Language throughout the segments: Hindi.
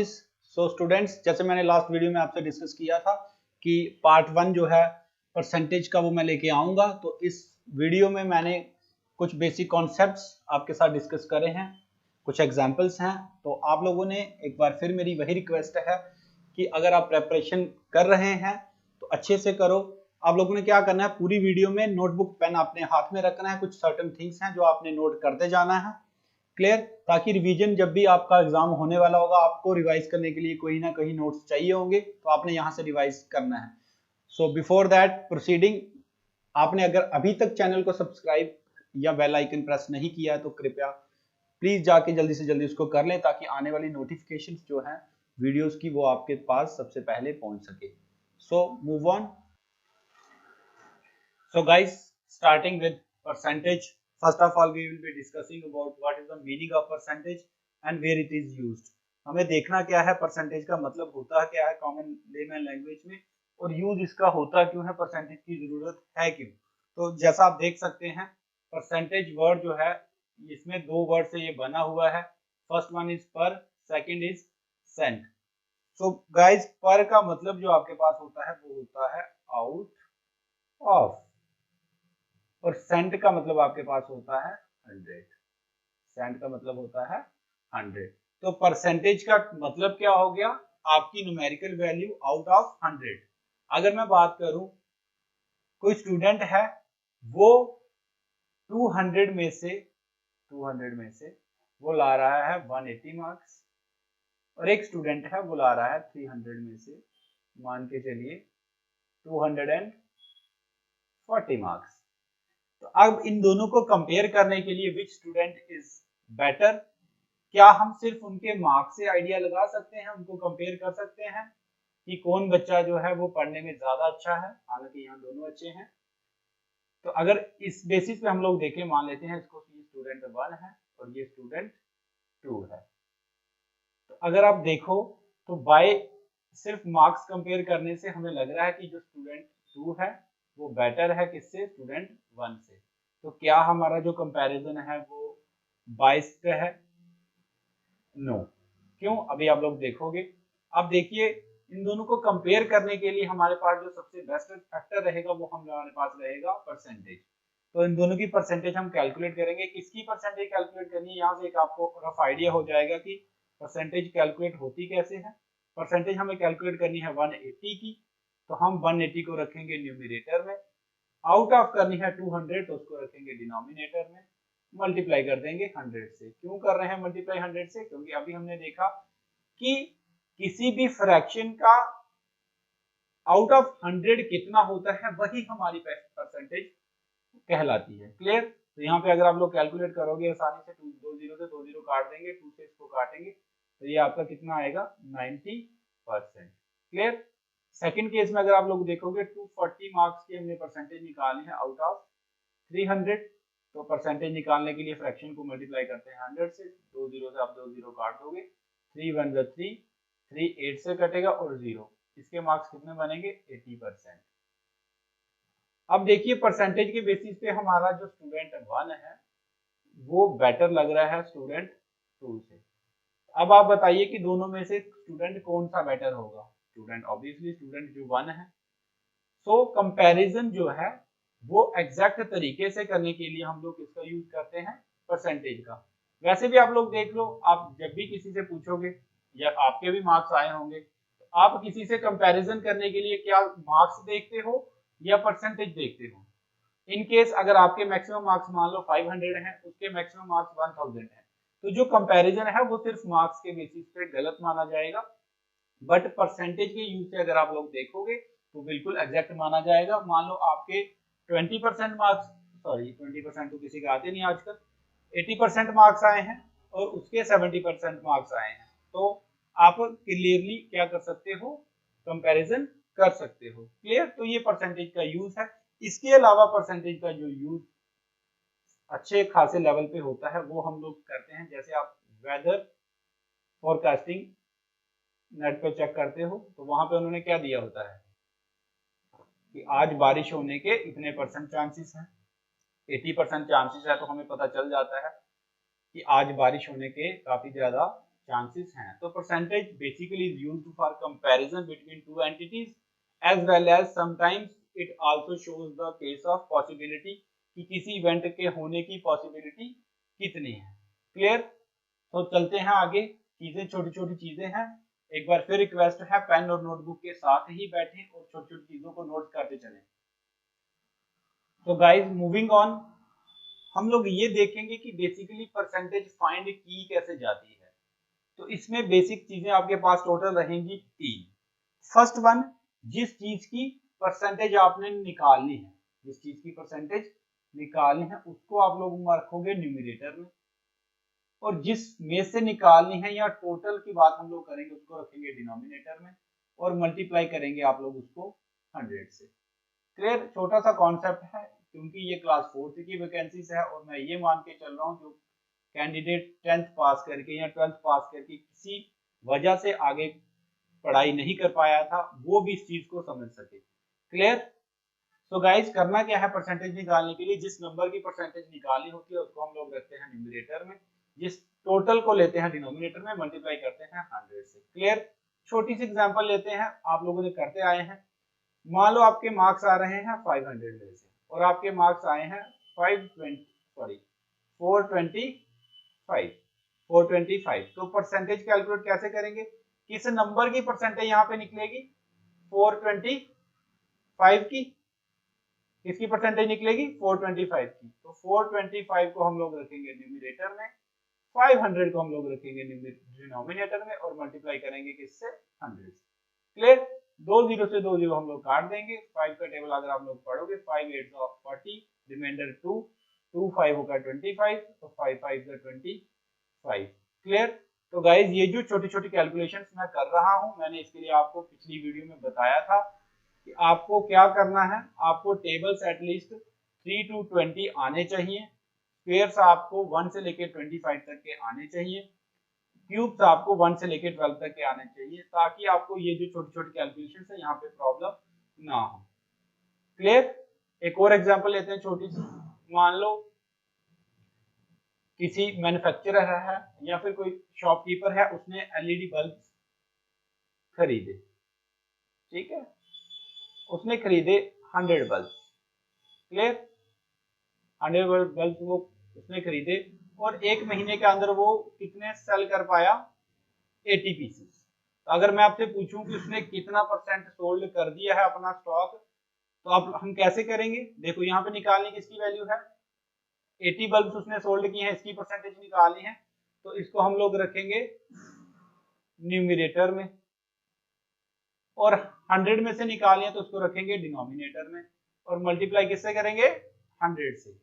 सो स्टूडेंट्स, जैसे मैंने लास्ट वीडियो में आपसे डिस्कस किया था कि पार्ट 1 जो है परसेंटेज का वो मैं लेके आऊंगा। तो इस वीडियो में मैंने कुछ बेसिक कॉन्सेप्ट्स आपके साथ डिस्कस करे हैं, कुछ एग्जांपल्स हैं। तो आप लोगों ने एक बार फिर मेरी वही रिक्वेस्ट है कि अगर आप प्रेपरेशन कर रहे हैं तो अच्छे से करो। आप लोगों ने क्या करना है, पूरी वीडियो में नोटबुक पेन अपने हाथ में रखना है। कुछ सर्टेन थिंग्स हैं जो आपने नोट करते जाना है, क्लियर, ताकि रिवीजन जब भी आपका एग्जाम होने वाला होगा आपको रिवाइज करने के लिए कोई ना कहीं नोट्स चाहिए होंगे, तो आपने यहाँ से रिवाइज करना है। सो बिफोर दैट प्रोसीडिंग, आपने अगर अभी तक चैनल को सब्सक्राइब या बेल आइकन प्रेस नहीं किया है तो कृपया प्लीज जाके जल्दी से जल्दी उसको कर लें, ताकि आने वाली नोटिफिकेशंस जो हैं वीडियोस की वो आपके पास सबसे पहले पहुंच सके। So move on. So guys, starting with percentage, first of all we will be discussing about what is the meaning of percentage and where it is used. हमें देखना क्या है, परसेंटेज का मतलब होता है क्या है कॉमन लेमैन लैंग्वेज में, और यूज इसका होता क्यों है, परसेंटेज की जरूरत है क्यों। तो जैसा आप देख सकते हैं, परसेंटेज वर्ड जो है इसमें दो वर्ड से ये बना हुआ है। First one is per, second is cent. So guys, per का मतलब जो आपके पास होता है वो होता है आउट ऑफ, और सेंट का मतलब आपके पास होता है 100। सेंट का मतलब होता है 100। तो परसेंटेज का मतलब क्या हो गया, आपकी न्यूमेरिकल वैल्यू आउट ऑफ 100। अगर मैं बात करूं, कोई स्टूडेंट है वो 200 में से वो ला रहा है 180 मार्क्स, और एक स्टूडेंट है वो ला रहा है 300 में से, मान के चलिए 240 मार्क्स। तो अब इन दोनों को कंपेयर करने के लिए विच स्टूडेंट इज बेटर, क्या हम सिर्फ उनके मार्क्स से आइडिया लगा सकते हैं, उनको कंपेयर कर सकते हैं कि कौन बच्चा जो है वो पढ़ने में ज्यादा अच्छा है, हालांकि यहाँ दोनों अच्छे हैं। तो अगर इस बेसिस पे हम लोग देखें, मान लेते हैं इसको कि स्टूडेंट 1 है और ये स्टूडेंट 2 है। तो अगर आप देखो तो बाय सिर्फ मार्क्स कंपेयर करने से हमें लग रहा है कि जो स्टूडेंट 2 है वो बेटर है किससे, स्टूडेंट 1 से। तो क्या हमारा जो कंपैरिजन है वो बाइस्ड है? नो। क्यों, अभी आप लोग देखोगे। अब देखिए, इन दोनों को कंपेयर करने के लिए हमारे पास जो सबसे बेस्ट फैक्टर रहेगा वो हमारे पास रहेगा परसेंटेज। तो इन दोनों की परसेंटेज हम कैलकुलेट करेंगे। किसकी परसेंटेज कैलकुलेट करनी है, यहाँ से एक आपको रफ आइडिया हो जाएगा कि परसेंटेज कैलकुलेट होती कैसे है। परसेंटेज हमें कैलकुलेट करनी है 180 की, तो हम 180 को रखेंगे न्यूमरेटर में, आउट ऑफ करनी है 200 तो उसको रखेंगे डिनोमिनेटर में, मल्टीप्लाई कर देंगे 100 से। क्यों कर रहे हैं मल्टीप्लाई 100 से, क्योंकि अभी हमने देखा कि किसी भी फ्रैक्शन का आउट ऑफ 100 कितना होता है वही हमारी परसेंटेज कहलाती है। क्लियर। तो यहाँ पे अगर आप लोग कैलकुलेट करोगे आसानी से, 2 जीरो से 2 जीरो काट देंगे, 2 से इसको काटेंगे तो ये आपका कितना आएगा, 90%। क्लियर। सेकंड केस में अगर आप लोग देखोगे 240 मार्क्स की हमने परसेंटेज निकालनी है आउट ऑफ 300। तो परसेंटेज निकालने के लिए फ्रैक्शन को मल्टीप्लाई करते हैं 100 से, 2 जीरो से आप 2 जीरो काट दोगे, 3 1 3, 3 8 से कटेगा और 0, इसके मार्क्स कितने बनेंगे, 80%। अब देखिए, परसेंटेज के बेसिस पे हमारा जो स्टूडेंट 1 है वो बेटर लग रहा है स्टूडेंट 2 से। अब आप बताइए कि दोनों में से स्टूडेंट कौन सा बेटर होगा, स्टूडेंट ऑब्वियसली स्टूडेंट जो 1 है। सो कंपैरिजन जो है वो एग्जैक्ट तरीके से करने के लिए हम लोग किसका यूज करते हैं, परसेंटेज का। वैसे भी आप लोग देख लो, आप जब भी किसी से पूछोगे या आपके भी मार्क्स आए होंगे, तो आप किसी से कंपैरिजन करने के लिए क्या मार्क्स देखते हो या परसेंटेज देखते हो। इन केस अगर आपके मैक्सिमम मार्क्स मान लो 500 हैं, उसके मैक्सिमम मार्क्स 1000 हैं, तो जो कंपैरिजन है वो सिर्फ मार्क्स के बेसिस पे गलत माना जाएगा। बट परसेंटेज के यूज से अगर आप लोग देखोगे तो बिल्कुल एग्जैक्ट माना जाएगा। मान लो आपके 20% मार्क्स, सॉरी 20% तो किसी का आते नहीं आजकल, 80% मार्क्स आए हैं और उसके 70% मार्क्स आए हैं, तो आप क्लियरली क्या कर सकते हो, कंपैरिजन कर सकते हो। क्लियर। तो ये परसेंटेज का यूज है। इसके अलावा परसेंटेज का जो यूज अच्छे खासे लेवल पे होता है वो हम लोग करते हैं, जैसे आप वेदर फोरकास्टिंग नेट पे चेक करते हो तो वहां पे उन्होंने क्या दिया होता है कि आज बारिश होने के इतने % चांसेस हैं, 80% चांसेस है, तो हमें पता चल जाता है कि आज बारिश होने के काफी ज्यादा चांसेस हैं। तो percentage basically is used for comparison between two entities as well as sometimes it also shows the case of possibility कि किसी इवेंट के होने की पॉसिबिलिटी कितनी है। क्लियर? तो चलते हैं आगे, चीजें छोटी छोटी चीजें हैं। एक बार फिर रिक्वेस्ट है पेन और नोटबुक के साथ ही बैठें और छोटी छोटी चीजों को नोट करते चलें। तो गाइस मूविंग ऑन, हम लोग ये देखेंगे कि बेसिकली परसेंटेज फाइंड की कैसे जाती है। तो इसमें बेसिक चीजें आपके पास टोटल रहेंगी 3। फर्स्ट वन, जिस चीज की परसेंटेज आपने निकालनी है, जिस चीज की परसेंटेज निकालनी है उसको आप लोग रखोगे न्यूमरेटर में, और जिस में से निकालनी है या टोटल की बात हम लोग करेंगे उसको रखेंगे डिनोमिनेटर में, और मल्टीप्लाई करेंगे आप लोग उसको 100 से। क्लियर? छोटा सा कॉन्सेप्ट है, क्योंकि ये क्लास 4th की वैकेंसीज है और मैं ये मान के चल रहा हूँ जो कैंडिडेट 10th पास करके या 12th पास करके किसी वजह से आगे पढ़ाई नहीं कर पाया था वो भी इस चीज को समझ सके। क्लियर? तो गाइस करना क्या है, परसेंटेज निकालने के लिए जिस नंबर की परसेंटेज निकालनी होती है उसको हम लोग रखते हैं न्यूमरेटर में, जिस टोटल को लेते हैं डिनोमिनेटर में, मल्टीप्लाई करते हैं 100 से। क्लियर? छोटी सी एग्जांपल लेते हैं, आप लोगों ने करते आए हैं। मान लो आपके मार्क्स आ रहे हैं 500 में से और आपके मार्क्स आए हैं 425। तो परसेंटेज कैलकुलेट कैसे करेंगे, किस नंबर की परसेंटेज यहाँ पे निकलेगी, 425 की, किसकी परसेंटेज निकलेगी, 425 की। तो 425 को हम लोग रखेंगे न्यूमरेटर में, 500 को हम लोग रखेंगे डिनोमिनेटर में और मल्टीप्लाई करेंगे किससे, 100 से। क्लियर? 2 0 से 2 0 हम लोग काट देंगे। 5 का टेबल अगर आप लोग पढ़ोगे 5 8 40, रिमाइंडर 2 2 5 होगा 25, तो 5 5 25। क्लियर? तो गाइज ये जो छोटी छोटी कैलकुलेशंस मैं कर रहा हूं, मैंने इसके लिए आपको पिछली वीडियो में बताया था कि आपको क्या करना है, आपको टेबल्स एटलीस्ट 3 to 20 आने चाहिए, स्क्वायर्स आपको 1 से लेके 25 तक के आने चाहिए, क्यूब्स आपको 1 से लेके 12 तक के आने चाहिए, ताकि आपको ये जो छोटी छोटी कैलकुलेशंस है यहाँ पे प्रॉब्लम ना हो। क्लियर? एक और एग्जांपल लेते हैं छोटी सी। मान लो किसी मैन्युफैक्चरर है या फिर कोई शॉपकीपर है, उसने एलईडी बल्ब खरीदे, ठीक है, उसने खरीदे 100 बल्ब। क्लियर? 100 बल्ब वो उसने खरीदे और 1 महीने के अंदर वो कितने सेल कर पाया, 80 पीसेस। तो अगर मैं आपसे पूछूं कि उसने कितना परसेंट सोल्ड कर दिया है अपना स्टॉक, तो अब हम कैसे करेंगे, देखो यहाँ पे निकालनी किसकी वैल्यू है, 80 बल्ब उसने सोल्ड किए हैं, इसकी परसेंटेज निकालनी है, तो इसको हम लोग रखेंगे न्यूमरेटर में, और 100 में से निकालनी है तो उसको रखेंगे डिनोमिनेटर में, और मल्टीप्लाई किससे करेंगे, 100 से।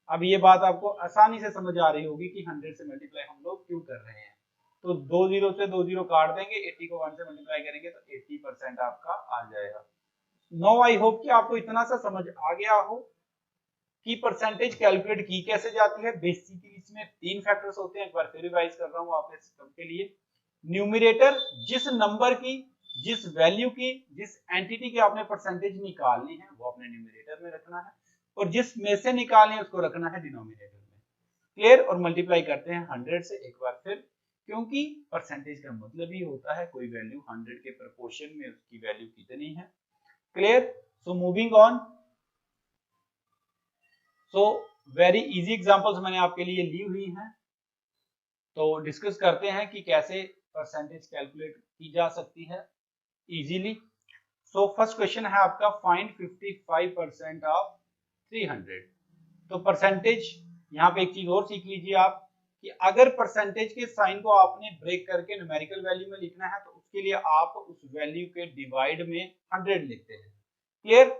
अब ये बात आपको आसानी से समझ आ रही होगी कि 100 से मल्टीप्लाई हम लोग क्यों कर रहे हैं। तो 2 0 से 2 0 काट देंगे, 80 को 1 से मल्टीप्लाई करेंगे तो 80% आपका आ जाएगा। नो, आई होप कि आपको इतना सा समझ आ गया हो कि परसेंटेज कैलकुलेट की कैसे जाती है। बेसिकली इसमें 3 फैक्टर्स होते हैं, एक बार फिर रिवाइज कर रहा हूँ आपके सबके लिए। न्यूमरेटर, जिस नंबर की, जिस वैल्यू की, जिस एंटिटी की आपने परसेंटेज निकालनी है वो अपने न्यूमरेटर में रखना है, और जिस में से निकालनी है उसको रखना है डिनोमिनेटर में। क्लियर? और मल्टीप्लाई करते हैं 100 से एक बार फिर, क्योंकि परसेंटेज का मतलब ही होता है कोई वैल्यू 100 के प्रोपोर्शन में उसकी वैल्यू कितनी है। Clear? So moving on, so very easy examples मैंने आपके लिए ली हुई हैं, तो डिस्कस करते हैं कि कैसे परसेंटेज कैलकुलेट की जा सकती है इजीली। सो फर्स्ट क्वेश्चन है आपका, फाइंड 55% ऑफ 300। तो परसेंटेज, यहाँ पे एक चीज और सीख लीजिए आप कि अगर परसेंटेज के साइन को आपने ब्रेक करके न्यूमेरिकल वैल्यू में लिखना है तो उसके लिए आप उस वैल्यू के डिवाइड में 100 लिखते हैं। क्लियर?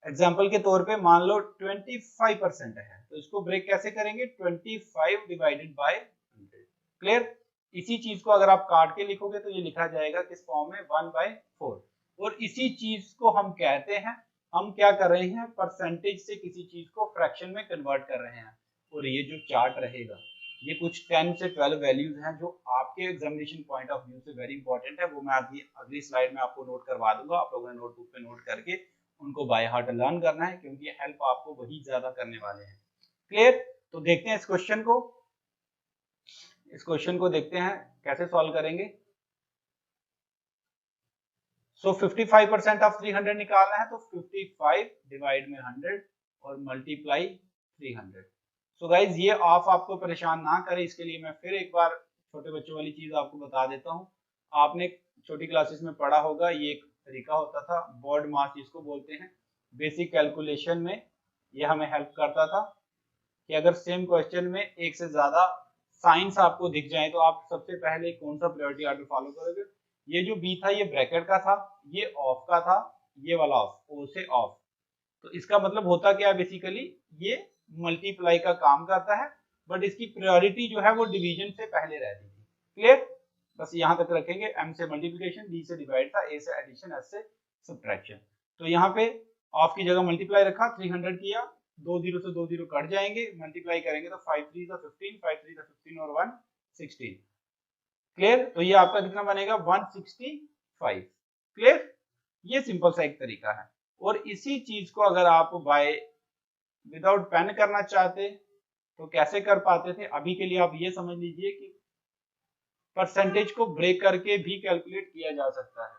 एग्जाम्पल के तौर पे मान लो 25% है तो इसको ब्रेक कैसे करेंगे, 25 डिवाइडेड बाय 100। क्लियर? इसी चीज को अगर आप काट के लिखोगे तो ये लिखा जाएगा किस फॉर्म में, 1/4। और इसी चीज को हम कहते हैं, हम क्या कर रहे हैं, परसेंटेज से किसी चीज को फ्रैक्शन में कन्वर्ट कर रहे हैं। और ये जो चार्ट रहेगा ये कुछ 10 से 12 वैल्यूज हैं जो आपके एग्जामिनेशन पॉइंट ऑफ व्यू से वेरी इंपॉर्टेंट है, वो मैं अगली स्लाइड में आपको नोट करवा दूंगा। आप लोगों ने नोटबुक पे नोट करके उनको बाय हार्ट लर्न करना है, क्योंकि हेल्प आपको वही ज्यादा करने वाले हैं। क्लियर? तो देखते हैं इस क्वेश्चन को। इस क्वेश्चन को देखते हैं कैसे सॉल्व करेंगे। सो 55% ऑफ 300 निकालना है, तो 55 डिवाइड में 100 और मल्टीप्लाई 300। सो गाइज ये ऑफ आपको परेशान ना करे, इसके लिए मैं फिर एक बार छोटे बच्चों वाली चीज आपको बता देता हूँ। आपने छोटी क्लासेस में पढ़ा होगा, ये एक तरीका होता था बोर्ड मास जिसको बोलते हैं। बेसिक कैलकुलेशन में ये हमें हेल्प करता था कि अगर सेम क्वेश्चन में एक से ज्यादा साइंस आपको दिख जाए तो आप सबसे पहले कौन सा प्रायोरिटी ऑर्डर फॉलो करोगे। ये जो बी था ये ब्रैकेट का था, ये ऑफ का था, ये वाला ऑफ, ओ से ऑफ। तो इसका मतलब होता क्या है, बेसिकली ये मल्टीप्लाई का काम करता है, बट इसकी प्रायोरिटी जो है वो डिवीजन से पहले रहती थी। क्लियर, बस यहां तक रखेंगे। एम से मल्टीप्लिकेशन, डी से डिवाइड था, ए से एडिशन, एस से सब्ट्रैक्शन। तो यहाँ पे ऑफ की जगह मल्टीप्लाई रखा, 300 किया, 2 जीरो से 2 जीरो कट जाएंगे, मल्टीप्लाई करेंगे तो 5 3 15, 5 3 15 और 1 16। क्लियर, तो ये आपका कितना बनेगा 165। क्लियर, ये सिंपल सा एक तरीका है। और इसी चीज को अगर आप बाय विदाउट पेन करना चाहते तो कैसे कर पाते थे, अभी के लिए आप ये समझ लीजिए कि परसेंटेज को ब्रेक करके भी कैलकुलेट किया जा सकता है।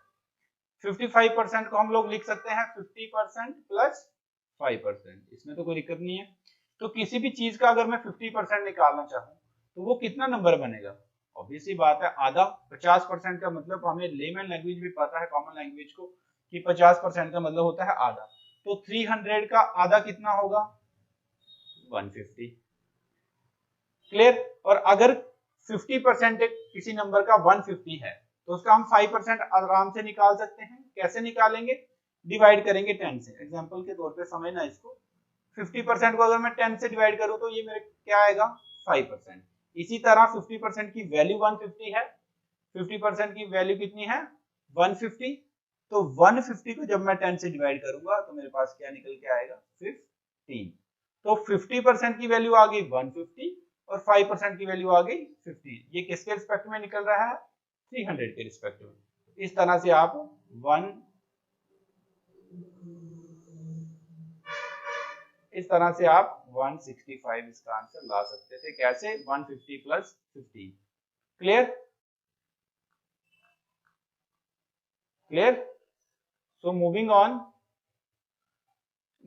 55% को हम लोग लिख सकते हैं 50% प्लस 5%, इसमें तो कोई दिक्कत नहीं है। तो किसी भी चीज का अगर मैं 50% निकालना चाहूँ तो वो कितना नंबर बनेगा, ऑब्वियसली बात है आधा। 50% का मतलब हमें लेमन लैंग्वेज भी पता है, कॉमन लैंग्वेज को, कि 50% का मतलब होता है आधा। तो 300 का आधा कितना होगा 150। क्लियर, और अगर 50% किसी नंबर का 150 है तो उसका हम 5% आराम से निकाल सकते हैं। कैसे निकालेंगे, डिवाइड करेंगे 10 से। एग्जांपल के तौर पे समझना इसको, 50% को अगर मैं 10 से डिवाइड करूं तो ये मेरे क्या आएगा 5%। इसी तरह 50% की वैल्यू 150 है, 50% की वैल्यू कितनी है 150। तो 150 को जब मैं 10 से डिवाइड करूंगा तो मेरे पास क्या निकल के आएगा 15। तो 50% की वैल्यू आ गई 150 और 5% की वैल्यू आ गई 15। ये किसके रिस्पेक्ट में निकल रहा है 300 के रिस्पेक्ट में। इस तरह से आप इस तरह से आप 165 इसका आंसर ला सकते थे। कैसे, 150 plus 15। Clear, clear. So moving on,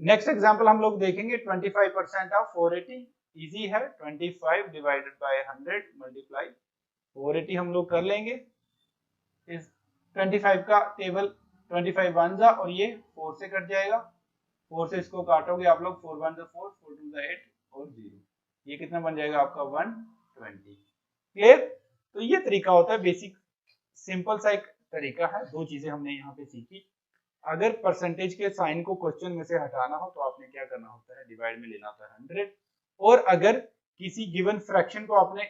next example हम लोग देखेंगे 25% ऑफ 480। इजी है, 25 डिवाइडेड बाय 100 मल्टीप्लाई 480 हम लोग कर लेंगे। इस 25 का टेबल 25 वन जा और ये 4 से कट जाएगा, 4 से इसको काटोगे आप लोग, 4 1 4, 4 2 8 और 0। ये कितना बन जाएगा आपका 120। क्लियर, तो ये तरीका होता है बेसिक, सिंपल सा एक तरीका है। दो चीजें हमने यहाँ पे सीखी। अगर परसेंटेज के साइन को क्वेश्चन में से हटाना हो तो आपने क्या करना होता है, डिवाइड में लेना होता है 100। और अगर किसी गिवन फ्रैक्शन को आपने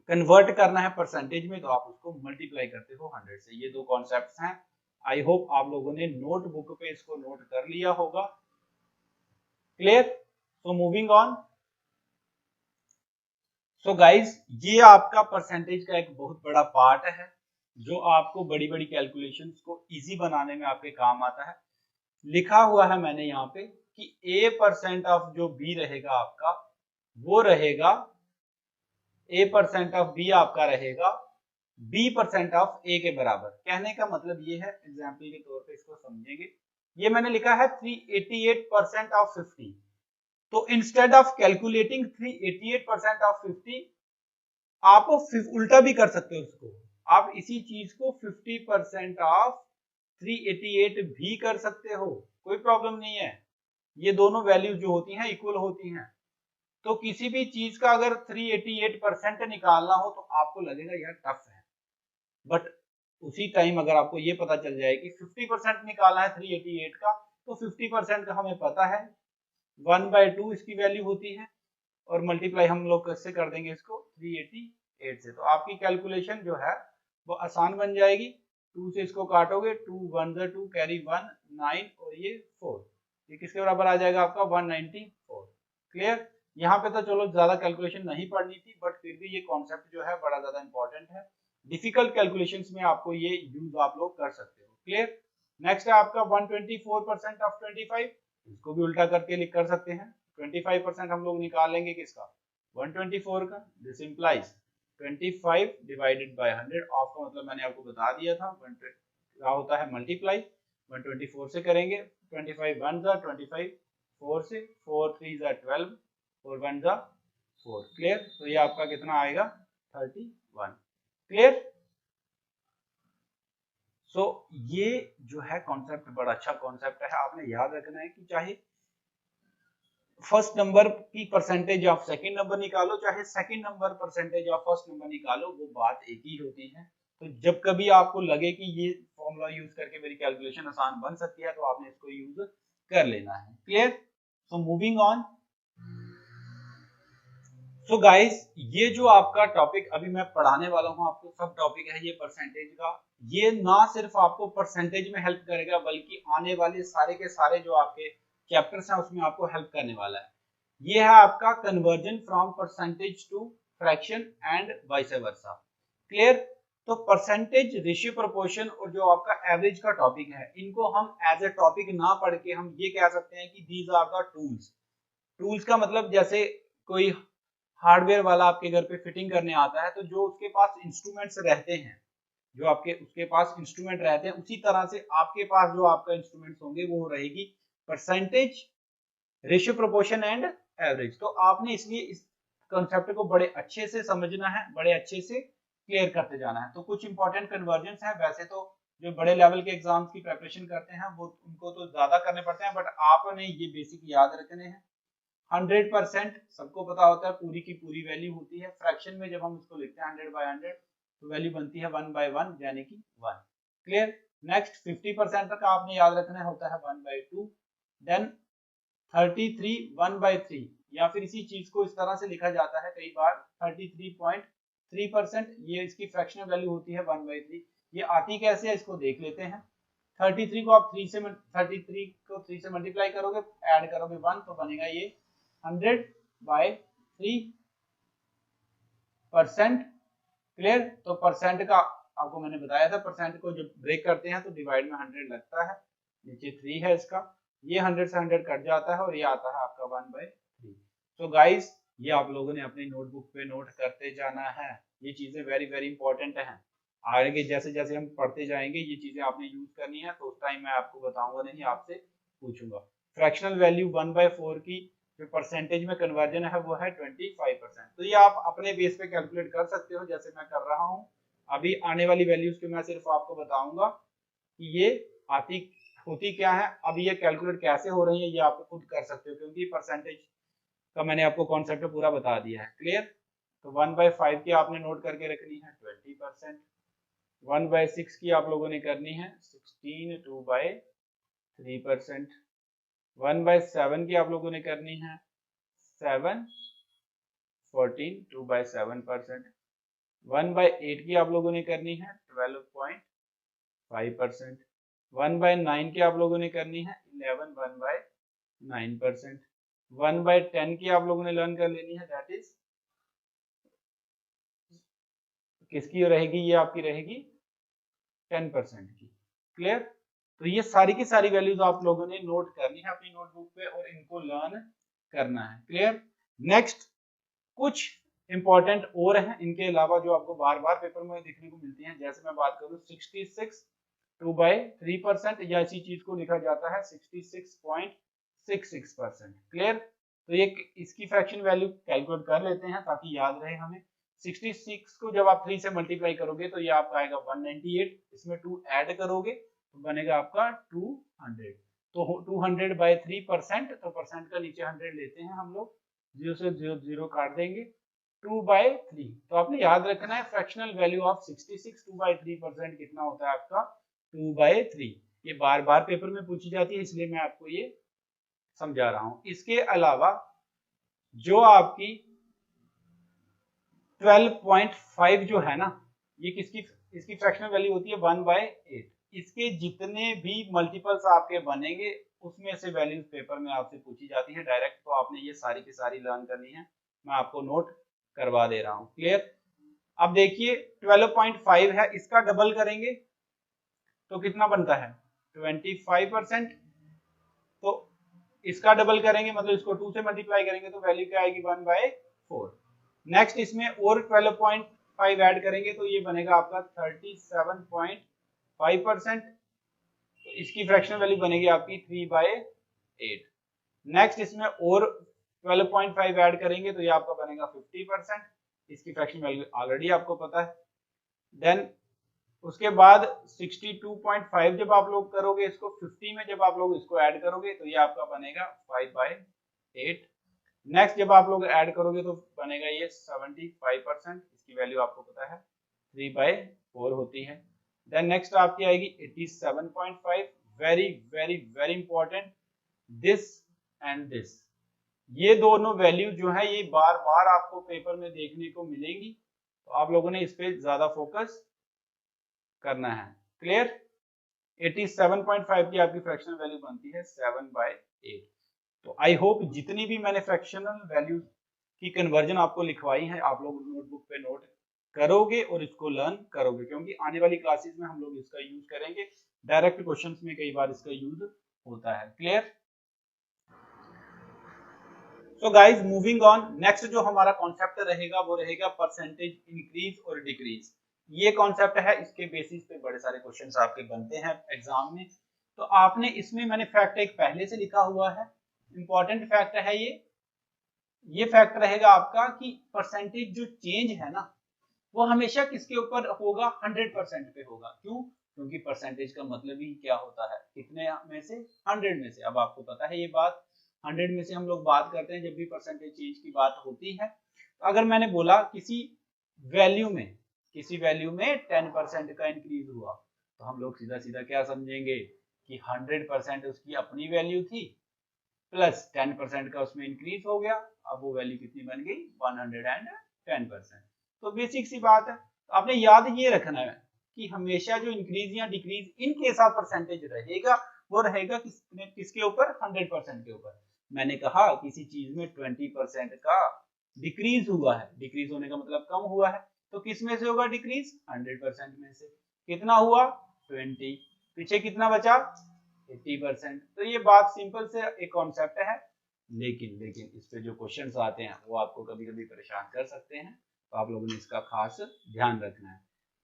कन्वर्ट करना है परसेंटेज में तो आप उसको मल्टीप्लाई करते हो 100 से। ये दो कॉन्सेप्ट्स हैं। आई होप आप लोगों ने नोटबुक पे इसको नोट कर लिया होगा। Clear, so moving on. So guys ये आपका परसेंटेज का एक बहुत बड़ा पार्ट है जो आपको बड़ी बड़ी कैलकुलेशंस को इजी बनाने में आपके काम आता है। लिखा हुआ है मैंने यहाँ पे कि A% ऑफ जो B रहेगा आपका, वो रहेगा A% ऑफ B आपका रहेगा B% ऑफ A के बराबर। कहने का मतलब ये है, एग्जाम्पल के तौर पे इसको समझेंगे। ये मैंने लिखा है 388% ऑफ 50। तो इंस्टेड ऑफ कैलकुलेटिंग 388% ऑफ 50, आप उल्टा भी कर सकते हो उसको। आप इसी चीज को 50% ऑफ 388 भी कर सकते हो, कोई प्रॉब्लम नहीं है। ये दोनों वैल्यू जो होती हैं इक्वल होती हैं। तो किसी भी चीज का अगर 388% निकालना हो तो आपको लगेगा यार टफ है, बट उसी टाइम अगर आपको ये पता चल जाए कि 50% निकालना है 388 का, तो 50% का हमें पता है 1/2 इसकी वैल्यू होती है, और मल्टीप्लाई हम लोग कैसे कर देंगे इसको 388 से। तो आपकी कैलकुलेशन जो है वो आसान बन जाएगी। 2 से इसको काटोगे, 2 1 2 कैरी 1 9 और ये 4, ये किसके बराबर आ जाएगा आपका 194। क्लियर, यहाँ पे तो चलो ज्यादा कैलकुलेशन नहीं पढ़नी थी, बट फिर भी ये कॉन्सेप्ट जो है बड़ा ज्यादा इंपॉर्टेंट है। डिफिकल्ट कैलकुलेशंस में आपको ये यूज आप लोग कर सकते हो। क्लियर, नेक्स्ट है आपका 124% ऑफ 25। इसको भी उल्टा करके कर सकते हैं। 25% हम लोग निकालेंगे किसका 124 का। This implies 25 divided by 100, of का मतलब मैंने आपको बता दिया था, क्या होता है मल्टीप्लाई, 124 से करेंगे, 25 1 जा 25, 4 से, 4 3 जा 12, 4 1 जा 4, क्लियर। तो ये आपका कितना आएगा 31, क्लियर। सो ये जो है कॉन्सेप्ट बड़ा अच्छा कॉन्सेप्ट है, आपने याद रखना है कि चाहे फर्स्ट नंबर की परसेंटेज ऑफ सेकंड नंबर निकालो, चाहे second number percentage of first number निकालो, वो बात एक ही होती है। तो जब कभी आपको लगे कि ये फॉर्मूला यूज करके मेरी कैलकुलेशन आसान बन सकती है, तो आपने इसको यूज कर लेना है, clear. So moving on. So guys, ये जो आपका टॉपिक अभी मैं पढ़ाने वाला हूं आपको, सब टॉपिक है ये परसेंटेज का, ये ना सिर्फ आपको परसेंटेज में हेल्प करेगा, बल्कि आने वाले सारे के सारे जो आपके चैप्टर्स हैं उसमें आपको हेल्प करने वाला है। ये है आपका conversion from percentage to fraction and vice versa, clear. तो परसेंटेज, रेशियो, प्रोपोर्शन और जो आपका एवरेज का टॉपिक है, इनको हम एज ए टॉपिक ना पढ़ के हम ये कह सकते हैं कि these are the tools. Tools का मतलब जैसे कोई हार्डवेयर वाला आपके घर पे फिटिंग करने आता है, तो जो उसके पास इंस्ट्रूमेंट्स रहते हैं, जो आपके उसके पास इंस्ट्रूमेंट रहते हैं, उसी तरह से आपके पास जो आपका इंस्ट्रूमेंट्स होंगे वो रहेगी percentage, ratio, proportion and average. तो आपने इसलिए इस कॉन्सेप्ट को बड़े अच्छे से समझना है, बड़े अच्छे से क्लियर करते जाना है। तो कुछ इंपॉर्टेंट कन्वर्जन्स हैं, वैसे तो जो बड़े लेवल के एग्जाम्स की प्रिपरेशन करते हैं वो उनको तो ज्यादा करने पड़ते हैं, बट आपने ये बेसिक याद रखने हैं। 100% सबको पता होता है पूरी की पूरी वैल्यू होती है, फ्रैक्शन में जब हम इसको लिखते हैं 100/100 तो वैल्यू बनती है 1/1 यानी कि 1, क्लियर। नेक्स्ट 50% का आपने याद रखना होता है 1/2, देन 33 1/3, या फिर इसी चीज को इस तरह से लिखा जाता है कई बार 33.3%, ये इसकी फ्रैक्शनल वैल्यू होती है 1/3। ये आती कैसे है इसको देख लेते हैं। 33 को आप 33 को 3 से मल्टीप्लाई करोगे, ऐड करोगे 1 तो बनेगा ये 100/3%, क्लियर। तो परसेंट का आपको मैंने बताया था, परसेंट को जब ब्रेक करते हैं तो डिवाइड में 100 लगता है, नीचे 3 है इसका, ये 100 से 100 कट जाता है और ये आता है आपका 1/3। तो गाइस, ये आप लोगों ने अपनी नोटबुक पे नोट करते जाना है, ये चीजें वेरी वेरी इंपॉर्टेंट हैं। आगे जैसे जैसे हम पढ़ते जाएंगे ये चीजें आपने यूज करनी है, तो उस टाइम मैं आपको बताऊंगा नहीं, आपसे पूछूंगा। फ्रैक्शनल वैल्यू 1/4 की जो परसेंटेज में कन्वर्जन है वो है 25%। तो ये आप अपने बेस पे कैलकुलेट कर सकते हो जैसे मैं कर रहा हूँ। अभी आने वाली वैल्यूज के मैं सिर्फ आपको बताऊंगा कि ये आती होती क्या है, अब ये कैलकुलेट कैसे हो रही है ये आप खुद कर सकते हो, क्योंकि परसेंटेज का मैंने आपको कॉन्सेप्ट पूरा बता दिया है, क्लियर। तो 1/5 की आपने नोट करके रखनी है 20%, 1/6 की आप लोगों ने करनी है 16 2/3%, 1/7 की आप लोगों ने करनी है 7 14 2/7%, 1/8 की आप लोगों ने करनी है 12.5%, 1/9 की आप लोगों ने करनी है 11 1/9%, 1/10 की आप लोगों ने लर्न कर लेनी है, दैट इज किसकी रहेगी, ये आपकी रहेगी 10% की, क्लियर। तो ये सारी की सारी वैल्यूज आप लोगों ने नोट करनी है अपनी नोटबुक पे और इनको लर्न करना है, क्लियर। नेक्स्ट कुछ इंपॉर्टेंट और हैं इनके अलावा जो आपको बार बार पेपर में देखने को मिलती हैं, जैसे मैं बात करूं 66 2/3%, या इसी चीज को लिखा जाता है 66.66%, क्लियर। तो ये इसकी फ्रैक्शन वैल्यू कैलकुलेट कर लेते हैं ताकि याद रहे हमें। 66 को जब आप 3 से मल्टीप्लाई करोगे तो ये आपका आएगा 198, इसमें 2 ऐड करोगे तो बनेगा आपका 200। तो 200/3%, तो परसेंट का नीचे 100 लेते हैं हम लोग, 0 से 0 काट देंगे, 2/3। तो आपने याद रखना है फ्रैक्शनल वैल्यू ऑफ 66 2/3% कितना होता है आपका 2/3। ये बार बार पेपर में पूछी जाती है इसलिए मैं आपको ये समझा रहा हूं। इसके अलावा जो आपकी 12.5 जो है ना, ये किसकी इसकी फ्रैक्शनल वैल्यू होती है 1/8। इसके जितने भी मल्टीपल्स आपके बनेंगे उसमें से वैल्यूज पेपर में आपसे पूछी जाती है डायरेक्ट, तो आपने ये सारी की सारी लर्न करनी है, मैं आपको नोट करवा दे रहा हूं, क्लियर। अब देखिए 12.5 है, इसका डबल करेंगे तो कितना बनता है 25%, तो इसका डबल करेंगे मतलब इसको 2 से मल्टीप्लाई करेंगे तो वैल्यू क्या आएगी 1/4। नेक्स्ट इसमें और 5 ऐड करेंगे तो ये बनेगा आपका 37.5%। तो इसकी फ्रैक्शनल वैल्यू बनेगी आपकी 3/8। नेक्स्ट इसमें और 12.5 ऐड करेंगे तो ये आपका बनेगा 50%। इसकी फ्रैक्शनल वैल्यू ऑलरेडी आपको पता है। देन उसके बाद 62.5 जब आप लोग करोगे इसको 50 में जब आप लोग इसको ऐड करोगे तो ये आपका बनेगा 5/8। नेक्स्ट जब आप लोग ऐड करोगे तो बनेगा ये 75%। इसकी वैल्यू आपको पता है 3/4 होती है। देन नेक्स्ट आपकी आएगी 87.5। Very very very important, this and this, ये दोनों वैल्यू जो है ये बार बार आपको पेपर में देखने को मिलेंगी, तो आप लोगों ने इस पे ज्यादा फोकस करना है। क्लियर? 87.5 की आपकी फ्रैक्शनल वैल्यू बनती है 7/8। तो आई होप जितनी भी मैंने फ्रैक्शनल वैल्यू की कन्वर्जन आपको लिखवाई है आप लोग नोटबुक पे नोट करोगे और इसको लर्न करोगे, क्योंकि आने वाली क्लासेस में हम लोग इसका यूज करेंगे। डायरेक्ट क्वेश्चंस में कई बार इसका यूज होता है। Clear? So guys moving on, next जो हमारा कॉन्सेप्ट रहेगा वो रहेगा परसेंटेज इंक्रीज और डिक्रीज। ये कॉन्सेप्ट है, इसके बेसिस पे बड़े सारे क्वेश्चंस आपके बनते हैं एग्जाम में। तो आपने इसमें मैंने फैक्ट एक पहले से लिखा हुआ है, इंपॉर्टेंट फैक्ट है ये फैक्ट रहेगा आपका कि परसेंटेज जो चेंज है ना वो हमेशा किसके ऊपर होगा, 100% पे होगा। क्यों? क्योंकि परसेंटेज का मतलब ही क्या होता है, कितने में से, 100 में से। अब आपको पता है ये बात, 100 में से हम लोग बात करते हैं जब भी परसेंटेज चेंज की बात होती है। तो अगर मैंने बोला किसी वैल्यू में 10% का इंक्रीज हुआ तो हम लोग सीधा सीधा क्या समझेंगे कि 100% उसकी अपनी वैल्यू थी प्लस 10% का उसमें इंक्रीज हो गया, अब वो वैल्यू कितनी बन गई, 110%। तो बेसिक सी बात है। तो आपने याद ये रखना है कि हमेशा जो इंक्रीज या decrease in case of percentage रहेगा वो रहेगा किसके ऊपर, 100% के ऊपर। मैंने कहा किसी चीज में 20% का डिक्रीज हुआ है, डिक्रीज होने का मतलब कम हुआ है, तो किस में से होगा डिक्रीज, 100% में से। कितना हुआ, 20, पीछे कितना बचा, 80%। तो ये बात सिंपल से एक कॉन्सेप्ट है, लेकिन इस पे जो क्वेश्चंस आते हैं वो आपको कभी कभी परेशान कर सकते हैं, तो आप लोगों ने इसका खास ध्यान रखना है।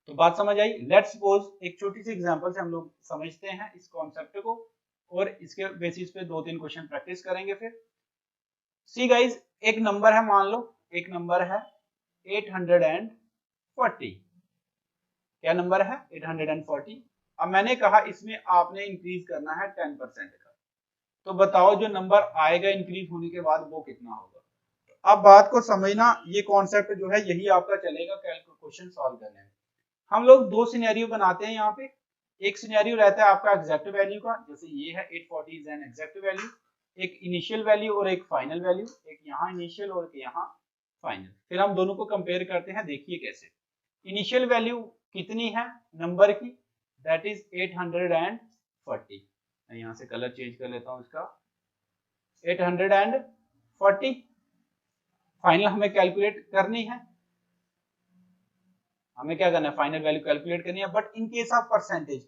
तो बात समझ आई? लेट्स सपोज एक छोटी सी एग्जांपल से हम लोग समझते हैं इस कॉन्सेप्ट को और इसके बेसिस पे 2-3 क्वेश्चन प्रैक्टिस करेंगे। फिर सी गाइज, एक नंबर है, मान लो एक नंबर है 840। क्या नंबर है, 840। अब मैंने कहा इसमें आपने इंक्रीज करना है 10% का, तो बताओ जो नंबर आएगा इंक्रीज होने के बाद वो कितना होगा। अब बात को समझना, ये कॉन्सेप्ट जो है यही आपका चलेगा क्वेश्चन सॉल्व करने में। हम लोग 2 सिनेरियो बनाते हैं यहाँ पे। एक सिनेरियो रहता है आपका एग्जैक्ट वैल्यू का, जैसे ये है 840 इज एन एग्जैक्ट वैल्यू, एक इनिशियल वैल्यू और एक फाइनल वैल्यू, एक यहाँ इनिशियल और एक यहाँ फाइनल। फिर हम दोनों को कंपेयर करते हैं, देखिए कैसे। इनिशियल वैल्यू कितनी है नंबर की, दैट इज 840। मैं यहाँ से कलर चेंज कर लेता हूँ इसका, 840। फाइनल हमें कैलकुलेट करनी है, हमें क्या करना है, फाइनल वैल्यू कैलकुलेट करनी है। But in case of percentage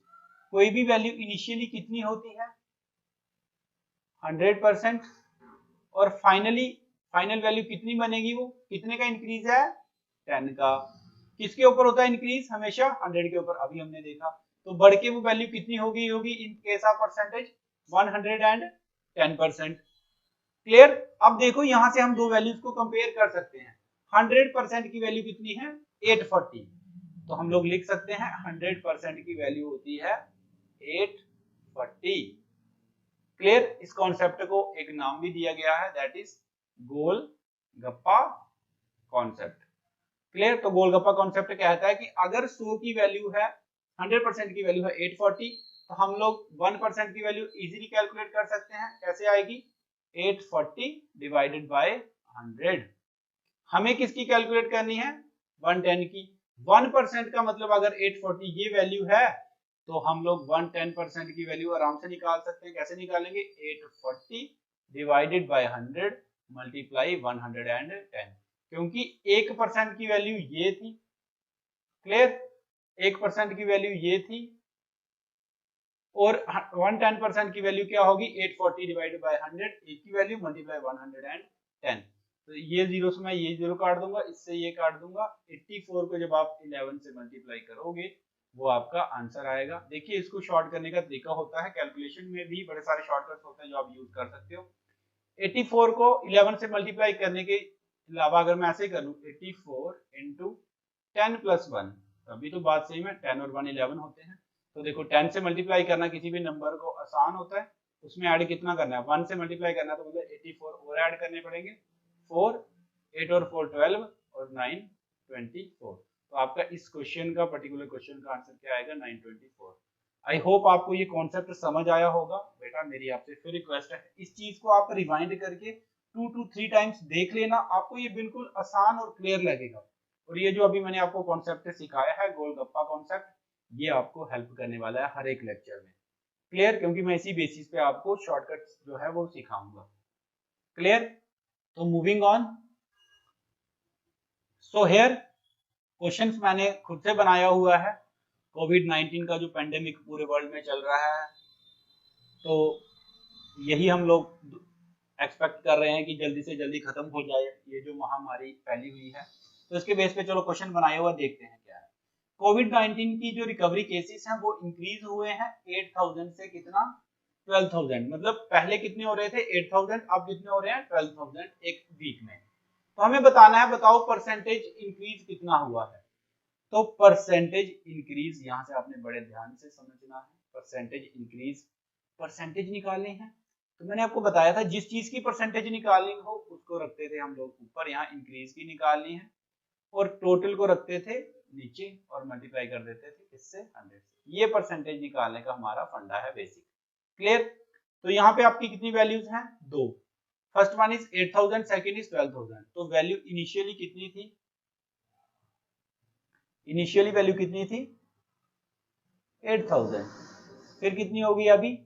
कोई भी वैल्यू इनिशियली कितनी होती है, 100%, और फाइनल वैल्यू कितनी बनेगी, वो कितने का इंक्रीज है, 10 का। किसके ऊपर होता है इंक्रीज, हमेशा 100 के ऊपर, अभी हमने देखा। तो बढ़ के वो वैल्यू कितनी होगी in case of percentage, 110%। Clear? अब देखो यहां से हम दो वैल्यूज को कंपेयर कर सकते हैं। 100% की वैल्यू कितनी है, 840, तो हम लोग लिख सकते हैं 100% की वैल्यू होती है 840। क्लियर? इस कॉन्सेप्ट को एक नाम भी दिया गया है, that is golgappa concept. Clear? तो गोलगप्पा कॉन्सेप्ट कहता है कि अगर 100 की वैल्यू है, 100% की वैल्यू है 840, तो हम लोग 1% की वैल्यू इजीली कैलकुलेट कर सकते हैं। कैसे आएगी, 840 डिवाइडेड बाय 100। हमें किसकी कैलकुलेट करनी है, 110 की। 1% का मतलब अगर 840 ये वैल्यू है तो हम लोग 110% की वैल्यू आराम से निकाल सकते हैं। कैसे निकालेंगे, 840 डिवाइडेड बाय 100 मल्टीप्लाई 110, क्योंकि 1% की वैल्यू ये थी। क्लियर? 1% की वैल्यू ये थी और 110% की वैल्यू क्या होगी, 840 डिवाइडेड बाय 100, एक की वैल्यू मल्टीप्लाई 110। तो ये जीरो से मैं ये जीरो काट दूंगा, इससे ये काट दूंगा। 84 को जब आप 11 से मल्टीप्लाई करोगे वो आपका आंसर आएगा। देखिए इसको शॉर्ट करने का तरीका होता है, कैलकुलेशन में भी बड़े सारे शॉर्टकट्स होते हैं जो आप यूज कर सकते हो। 84 को 11 से मल्टीप्लाई करने के अलावा अगर मैं ऐसे करूं 84 इंटू 10 प्लस 1, अभी तो बात सही में 10 और 1 11 होते हैं। तो देखो 10 से मल्टीप्लाई करना किसी भी नंबर को आसान होता है, उसमें ऐड कितना करना है, 1 से मल्टीप्लाई करना है तो मतलब 84 और ऐड करने पड़ेंगे। 4 8 और 4 12 और 9 24। तो आपका इस क्वेश्चन का पर्टिकुलर क्वेश्चन का आंसर क्या आएगा 924। आई होप आपको ये कॉन्सेप्ट समझ आया होगा। बेटा मेरी आपसे फिर रिक्वेस्ट है इस चीज को आप रिवाइंड करके 2 to 3 टाइम्स देख लेना, आपको ये बिल्कुल आसान और क्लियर लगेगा। और ये जो अभी मैंने आपको कॉन्सेप्ट सिखाया है गोलगप्पा कॉन्सेप्ट, ये आपको हेल्प करने वाला है हर एक लेक्चर में। क्लियर, क्योंकि मैं इसी बेसिस पे आपको शॉर्टकट्स जो है वो सिखाऊंगा। क्लियर, तो moving on. So here questions मैंने खुद से बनाया हुआ है। कोविड-19 का जो पेंडेमिक पूरे वर्ल्ड में चल रहा है, तो यही हम लोग एक्सपेक्ट कर रहे हैं कि जल्दी से जल्दी खत्म हो जाए ये जो महामारी फैली हुई है। तो इसके बेस पे चलो क्वेश्चन बनाया हुआ देखते हैं क्या है। कोविड-19 की जो रिकवरी केसेस हैं वो इंक्रीज हुए हैं 8000 से कितना 12000, मतलब पहले कितने हो रहे थे 8000, अब कितने हो रहे हैं 12000 एक वीक में। तो हमें बताना है, बताओ परसेंटेज इंक्रीज कितना हुआ है। तो परसेंटेज इंक्रीज यहां से आपने बड़े ध्यान से समझना है। परसेंटेज इंक्रीज, परसेंटेज निकालनी है तो मैंने आपको बताया था जिस चीज की परसेंटेज निकालनी हो उसको रखते थे हम लोग ऊपर, यहाँ इंक्रीज की निकालनी है और टोटल को रखते थे नीचे और मल्टीप्लाई कर देते थे इससे 100 से। ये परसेंटेज निकालने का हमारा फंडा है बेसिक। क्लियर, तो यहाँ पे आपकी कितनी वैल्यूज हैं, दो। First one is 8000, second is 12000। तो वैल्यू इनिशियली कितनी थी, इनिशियली वैल्यू कितनी थी 8000, फिर कितनी होगी अभी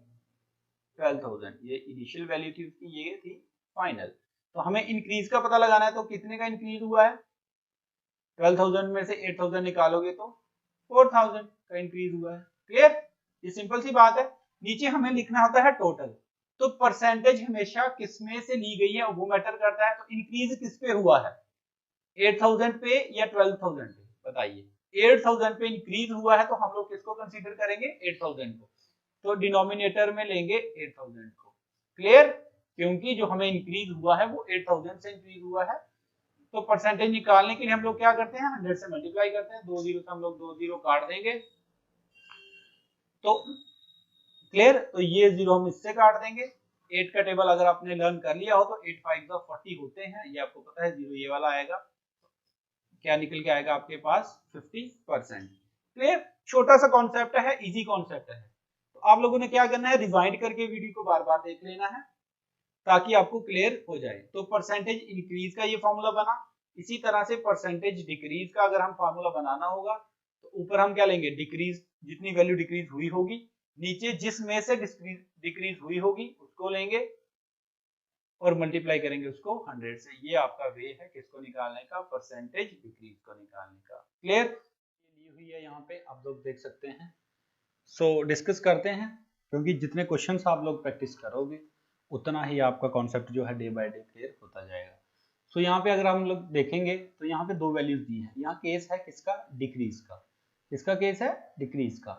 12000। ये इनिशियल वैल्यू थी उसकी, ये थी फाइनल। तो हमें इंक्रीज का पता लगाना है, तो कितने का इंक्रीज हुआ है 12000 में से 8000 निकालोगे तो 4000 का इंक्रीज हुआ है। क्लियर, ये सिंपल सी बात है। नीचे हमें लिखना होता है टोटल। तो परसेंटेज हमेशा किसमें से ली गई है वो मैटर करता है। तो इंक्रीज किस पे हुआ है 8000 पे या 12000 पे, बताइए। 8000 पे इंक्रीज हुआ है तो हम लोग किसको कंसीडर करेंगे 8000 को, तो डिनोमिनेटर में लेंगे 8000 को। क्लियर, क्योंकि जो हमें इंक्रीज हुआ है वो 8000 से इंक्रीज हुआ है। तो परसेंटेज निकालने के लिए हम लोग क्या करते हैं 100 से मल्टीप्लाई करते हैं, 2 जीरो से हम लोग 2 जीरो काट देंगे। तो क्लियर, तो ये जीरो हम इससे काट देंगे। 8 का टेबल अगर आपने लर्न कर लिया हो तो 8 5 40 होते हैं, ये आपको पता है। जीरो ये वाला आएगा, क्या निकल के आएगा आपके पास 50%। क्लियर, छोटा सा कॉन्सेप्ट है, इजी कॉन्सेप्ट है। तो आप लोगों ने क्या करना है रिवाइंड करके वीडियो को बार बार देख लेना है ताकि आपको क्लियर हो जाए। तो परसेंटेज इंक्रीज का ये फॉर्मूला बना, इसी तरह से परसेंटेज डिक्रीज का अगर हम फॉर्मूला बनाना होगा तो ऊपर हम क्या लेंगे डिक्रीज, जितनी वैल्यू डिक्रीज हुई होगी, नीचे जिसमें से डिक्रीज हुई होगी उसको लेंगे और मल्टीप्लाई करेंगे उसको 100 से। ये आपका वे है किसको निकालने का, परसेंटेज डिक्रीज को निकालने का। क्लियर, ये ली हुई है यहाँ पे आप लोग देख सकते हैं। सो डिस्कस करते हैं, क्योंकि जितने क्वेश्चंस आप लोग प्रैक्टिस करोगे उतना ही आपका कॉन्सेप्ट जो है डे बाय डे क्लियर होता जाएगा। सो यहाँ पे अगर हम लोग देखेंगे तो यहाँ पे दो वैल्यूज दी है। यहाँ केस है किसका, डिक्रीज का। किसका केस है, डिक्रीज का।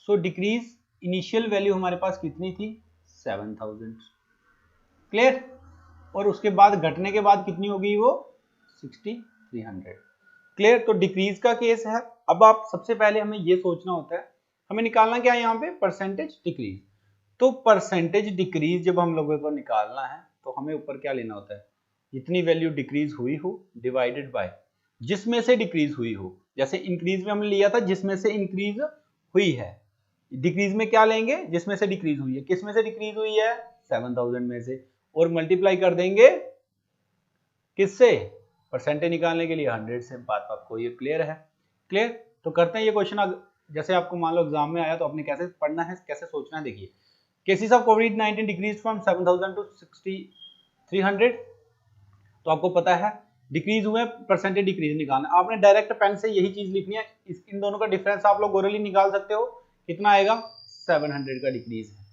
सो डिक्रीज इनिशियल वैल्यू हमारे पास कितनी थी 7000। क्लियर, और उसके बाद घटने के बाद कितनी होगी वो 6300। क्लियर, तो डिक्रीज का केस है। अब आप सबसे पहले हमें ये सोचना होता है हमें निकालना क्या है यहाँ पे परसेंटेज डिक्रीज। तो परसेंटेज डिक्रीज जब हम लोगों को निकालना है तो हमें ऊपर क्या लेना होता है, जितनी वैल्यू डिक्रीज हुई हो डिवाइडेड बाय जिसमें से डिक्रीज हुई हो। जैसे इंक्रीज में हमने लिया था जिसमें से इंक्रीज हुई है, डिक्रीज में क्या लेंगे जिसमें से डिक्रीज हुई है। किसमें से डिक्रीज हुई है 7000 में से, और मल्टीप्लाई कर देंगे किससे, परसेंटेज निकालने के लिए 100 से। बात आपको ये क्लियर है। क्लियर, तो करते हैं ये क्वेश्चन। जैसे आपको मान लो एग्जाम में आया तो आपने कैसे पढ़ना है, कैसे सोचना है। देखिए केसेस ऑफ कोविड-19 डिक्रीज फ्रॉम 7000 टू 6300। तो आपको पता है डिक्रीज हुए, परसेंटेज डिक्रीज निकालना। आपने डायरेक्ट पेन से यही चीज लिखनी है। इन दोनों का डिफरेंस आप लोग ओरली निकाल सकते हो, कितना आएगा 700 का डिक्रीज है।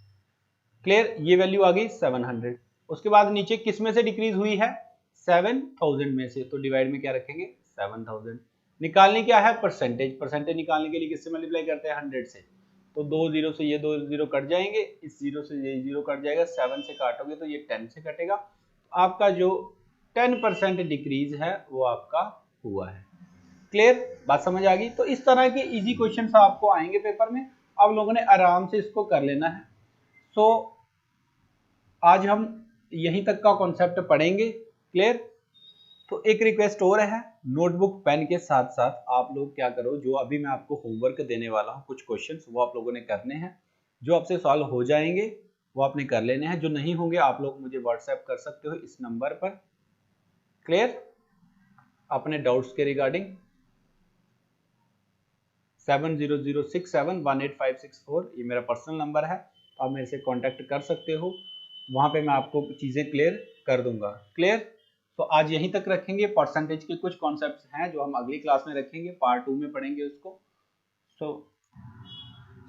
क्लियर, ये वैल्यू आ गई 700। उसके बाद नीचे किस में से डिक्रीज हुई है 7000 में से, तो डिवाइड में क्या रखेंगे 7000। निकालनी क्या है परसेंटेज, परसेंटेज निकालने के लिए किससे मल्टीप्लाई करते हैं 100 से, तो 2 जीरो से ये 2 जीरो कट जाएंगे, इस जीरो से ये जीरो कट जाएगा, 7 से काटोगे तो ये 10 से कटेगा, आपका जो 10% डिक्रीज है वो आपका हुआ है। क्लियर, बात समझ आ गई। तो इस तरह के इजी क्वेश्चन आपको आएंगे पेपर में, आप लोगों ने आराम से इसको कर लेना है। सो आज हम यहीं तक का कॉन्सेप्ट पढ़ेंगे। क्लियर, तो एक रिक्वेस्ट और है, नोटबुक पेन के साथ साथ आप लोग क्या करो, जो अभी मैं आपको होमवर्क देने वाला हूँ कुछ क्वेश्चंस, वो आप लोगों ने करने हैं, जो आपसे सॉल्व हो जाएंगे वो आपने कर लेने हैं, जो नहीं होंगे आप लोग मुझे व्हाट्सएप कर सकते हो इस नंबर पर। क्लियर, अपने डाउट्स के रिगार्डिंग 7006718564 ये मेरा पर्सनल नंबर है, आप मेरे से कांटेक्ट कर सकते हो, वहां पे मैं आपको चीजें क्लियर कर दूंगा। क्लियर, तो आज यहीं तक रखेंगे। परसेंटेज के कुछ कॉन्सेप्ट्स हैं जो हम अगली क्लास में रखेंगे, पार्ट 2 में पढ़ेंगे उसको।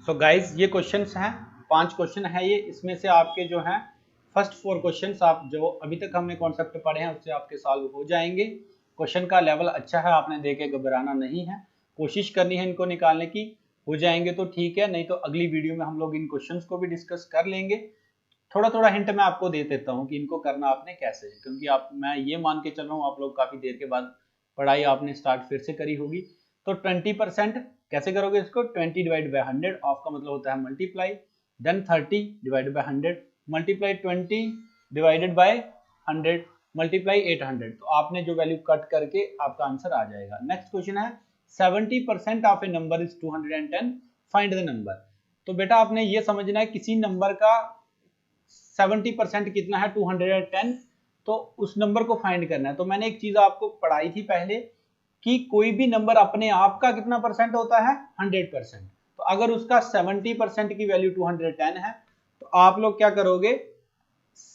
सो गाइज ये क्वेश्चंस हैं, 5 क्वेश्चन है ये, इसमें से आपके जो हैं फर्स्ट 4 क्वेश्चंस आप जो अभी तक हमने कॉन्सेप्ट पढ़े हैं उससे आपके सॉल्व हो जाएंगे। क्वेश्चन का लेवल अच्छा है, आपने देखे घबराना नहीं है, कोशिश करनी है इनको निकालने की, हो जाएंगे तो ठीक है, नहीं तो अगली वीडियो में हम लोग इन क्वेश्चंस को भी डिस्कस कर लेंगे। थोड़ा थोड़ा हिंट मैं आपको दे देता हूँ कि इनको करना आपने कैसे, क्योंकि आप मैं ये मान के चल रहा हूँ आप लोग काफी देर के बाद पढ़ाई आपने स्टार्ट फिर से करी होगी। तो 20% कैसे करोगे इसको, 20 डिवाइड बाय 100, ऑफ का मतलब होता है multiply, then 30 divide by 100 multiply 20 divided by 100 multiply 800, तो आपने जो वैल्यू कट करके आपका आंसर आ जाएगा। नेक्स्ट क्वेश्चन है 70% of A number is 210, find the number. तो बेटा आपने ये समझना है किसी नंबर का 70% कितना है 210, तो उस नंबर को फाइंड करना है। तो मैंने एक चीज आपको पढ़ाई थी पहले कि कोई भी नंबर अपने आप का कितना परसेंट होता है 100%, तो अगर उसका 70% की वैल्यू 210 है तो आप लोग क्या करोगे,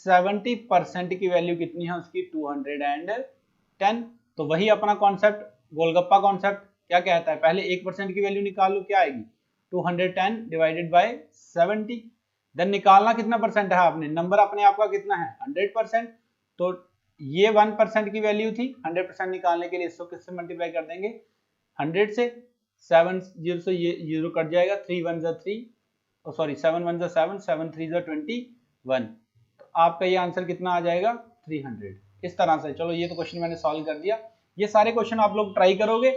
70% की वैल्यू कितनी है उसकी 210, तो वही अपना कॉन्सेप्ट गोलगप्पा कॉन्सेप्ट क्या कहता है, पहले 1% की वैल्यू निकाल लो, क्या आएगी 210 डिवाइडेड बाय 70, देन निकालना कितना परसेंट है आपने, नंबर अपने आप का कितना है 100%, तो ये 1% की वैल्यू थी, 100% निकालने के लिए इसको किससे मल्टीप्लाई कर देंगे 100 से, 7 जीरो से ये जीरो कट जाएगा, 3 1 जा 3, सॉरी 7 1 जा 7, 7 3 जा 21, तो आपका ये आंसर कितना आ जाएगा 300। इस तरह से चलो ये तो क्वेश्चन मैंने सॉल्व कर दिया, ये सारे क्वेश्चन आप लोग ट्राई करोगे।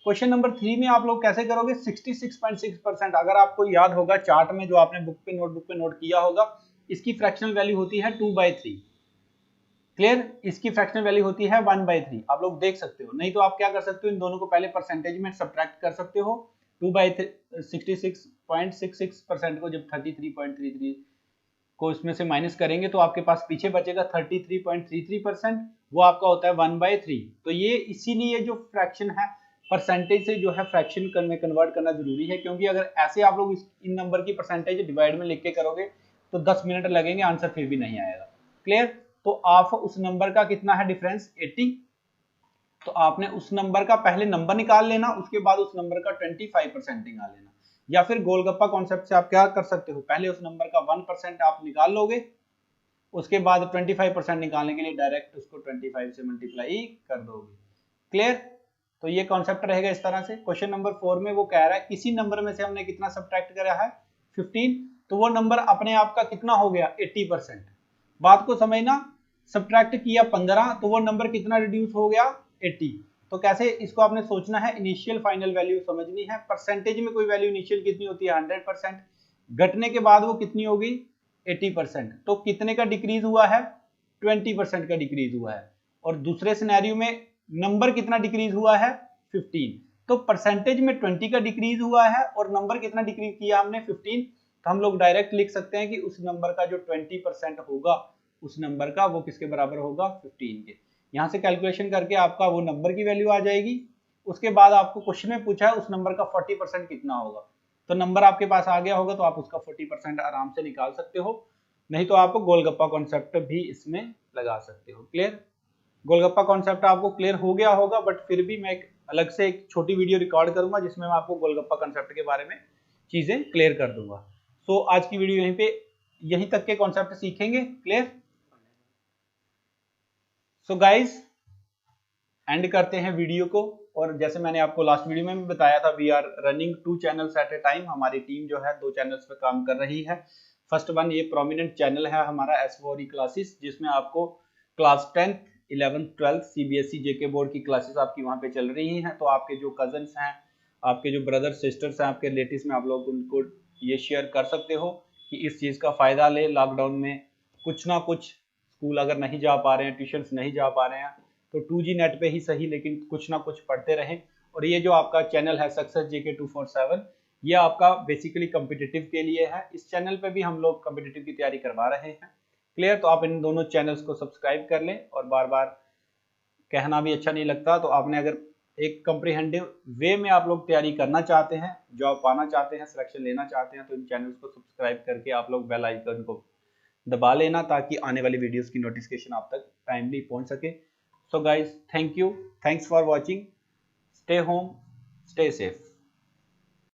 क्वेश्चन नंबर 3 में आप लोग कैसे करोगे, 66.6%, अगर आपको याद होगा चार्ट में जो आपने बुक पे नोट किया होगा, इसकी फ्रैक्शनल वैल्यू होती है 2/3। क्लियर, इसकी फ्रैक्शनल वैल्यू होती है 1/3, आप लोग देख सकते हो, नहीं तो आप क्या कर सकते हो इन दोनों को पहले परसेंटेज में सब्ट्रैक्ट कर सकते हो, 66.66% को जब 33.33 को इसमें से माइनस करेंगे तो आपके पास पीछे बचेगा 33.33%, वो आपका होता है 1/3। तो ये इसीलिए जो फ्रैक्शन है परसेंटेज से जो है फ्रैक्शन में कन्वर्ट करना जरूरी है, क्योंकि अगर ऐसे आप लोग इन नंबर की परसेंटेज डिवाइड में लिख के करोगे तो 10 मिनट लगेंगे, आंसर फिर भी नहीं आएगा। क्लियर, तो आप उस नंबर का कितना है डिफरेंस 80, तो आपने उस नंबर का पहले नंबर निकाल लेना, उसके बाद उस नंबर का 25% निकाल लेना, या फिर गोलगप्पा कॉन्सेप्ट से आप क्या कर सकते हो, पहले उस नंबर का 1% आप निकाल लोगे, उसके बाद 25% निकालने के लिए डायरेक्ट उसको 25 से मल्टीप्लाई कर दोगे। क्लियर, तो ये कॉन्सेप्ट रहेगा इस तरह से। क्वेश्चन नंबर 4 में वो कह रहा है किसी नंबर में से हमने कितना सब्ट्रैक्ट करा है 15, तो वो नंबर अपने आप का कितना हो गया 80%। बात को समझना, सब्ट्रैक्ट किया 15 तो वो नंबर कितना रिड्यूस हो गया 80, तो कैसे इसको आपने सोचना है, इनिशियल फाइनल वैल्यू समझनी है। परसेंटेज में कोई वैल्यू इनिशियल कितनी होती है 100%, घटने के बाद वो कितनी होगी 80%, तो कितने का डिक्रीज हुआ है 20% का डिक्रीज हुआ है, और दूसरे सिनेरियो में नंबर कितना डिक्रीज हुआ है 15, तो परसेंटेज में 20 का डिक्रीज हुआ है और नंबर कितना डिक्रीज किया हमने 15, तो हम लोग डायरेक्ट लिख सकते हैं कि उस नंबर का जो 20% होगा उस नंबर का वो किसके बराबर होगा 15 के। यहां से कैलकुलेशन करके आपका वो नंबर की वैल्यू आ जाएगी, उसके बाद आपको क्वेश्चन में पूछा है उस नंबर का 40% कितना होगा, तो नंबर आपके पास आ गया होगा तो आप उसका 40% आराम से निकाल सकते हो, नहीं तो आप गोलगप्पा कॉन्सेप्ट भी इसमें लगा सकते हो। क्लियर, गोलगप्पा कॉन्सेप्ट आपको क्लियर हो गया होगा, बट फिर भी मैं एक अलग से एक छोटी वीडियो रिकॉर्ड करूंगा जिसमें मैं आपको गोलगप्पा कॉन्सेप्ट के बारे में चीजें क्लियर कर दूंगा। सो आज की वीडियो यहीं तक के कॉन्सेप्ट सीखेंगे। क्लियर, सो गाइज एंड करते हैं वीडियो को। और जैसे मैंने आपको लास्ट वीडियो में भी बताया था, we are running 2 channels at a time. हमारी टीम जो है 2 चैनल्स पे काम कर रही है। फर्स्ट वन ये प्रोमिनेंट चैनल है हमारा S4E क्लासेस, जिसमें आपको class 10th 11th 12th CBSE JK board की क्लासेस आपकी वहाँ पे चल रही हैं। तो आपके जो कजन्स हैं, आपके जो ब्रदर सिस्टर्स हैं, आपके रिलेटिव्स में आप लोग उनको ये शेयर कर सकते हो कि इस चीज़ का फ़ायदा ले। लॉकडाउन में कुछ ना कुछ स्कूल अगर नहीं जा पा रहे हैं, ट्यूशन्स नहीं जा पा रहे हैं, तो 2G नेट पे ही सही लेकिन कुछ ना कुछ पढ़ते रहें। और ये जो आपका चैनल है सक्सेस JK 247, ये आपका बेसिकली कॉम्पिटिटिव के लिए है। इस चैनल पे भी हम लोग कॉम्पिटिटिव की तैयारी करवा रहे हैं। क्लियर? तो आप इन दोनों चैनल्स को सब्सक्राइब कर लें। और बार बार कहना भी अच्छा नहीं लगता, तो आपने अगर एक कॉम्प्रिहेंसिव वे में आप लोग तैयारी करना चाहते हैं, जॉब पाना चाहते हैं, सिलेक्शन लेना चाहते हैं, तो इन चैनल्स को सब्सक्राइब करके आप लोग बेल आइकन को दबा लेना, ताकि आने वाली वीडियोस की नोटिफिकेशन आप तक टाइमली पहुंच सके। So guys, thank you, thanks for watching, stay home, stay safe.